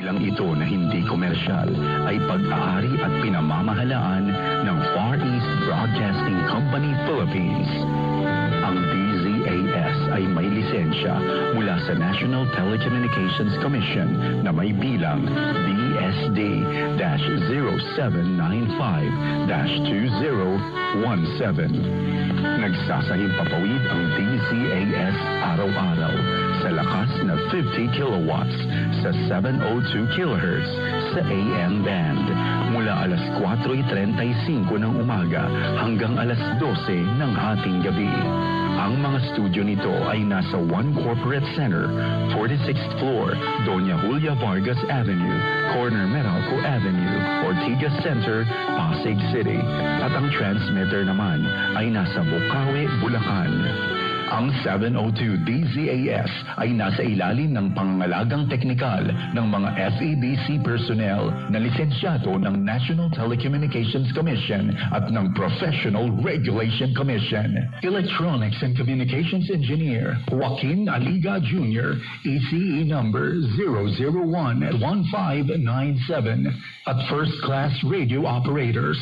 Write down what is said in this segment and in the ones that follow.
Programang ito na hindi komersyal ay pag-aari at pinamamahalaan ng Far East Broadcasting Company Philippines. Ang DZAS ay may lisensya mula sa National Telecommunications Commission na may bilang BSD-0795-2017. Nagsasahimpapawid ang DZAS araw-araw sa lakas na 50 kilowatts sa 702 kHz sa AM band mula alas 4:35 ng umaga hanggang alas 12 ng hating gabi. Ang mga studio nito ay nasa One Corporate Center, 46th floor, Doña Julia Vargas Avenue, corner Meralco Avenue, Ortigas Center, Pasig City. At ang transmitter naman ay nasa Bukawi, Bulacan. Ang 702 DZAS ay nasa ilalim ng pangangalagang teknikal ng mga FEBC personnel na lisensyado ng National Telecommunications Commission at ng Professional Regulation Commission. Electronics and Communications Engineer Joaquin Aliga Jr., ECE number 0011597 at First Class Radio Operators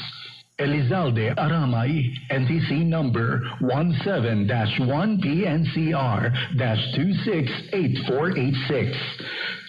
Elizalde Aramay, NTC number 17-1PNCR-268486.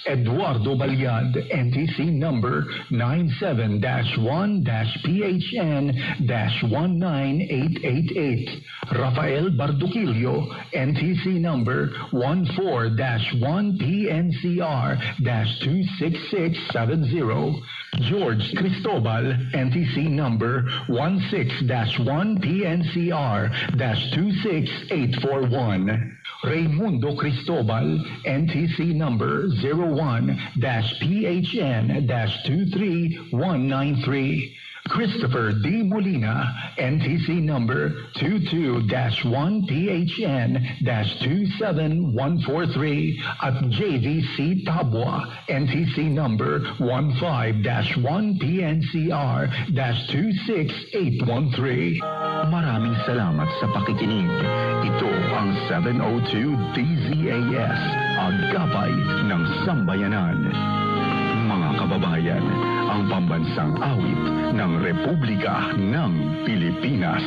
Eduardo Balyad, NTC number 97-1-PHN-19888. Rafael Barduquillo, NTC number 14-1-PNCR-26670. George Cristobal, NTC number 16-1-PNCR-26841. Raimundo Cristobal, NTC number 01-PHN-23193. Christopher D. Molina, NTC number 22-1PHN-27143 at JVC Tabwa, NTC number 15-1PNCR-26813. Maraming salamat sa pakikinig. Ito ang 702 DZAS, ang gabay ng sambayanan. Mga kababayan, ang pambansang awit ng Republika ng Pilipinas.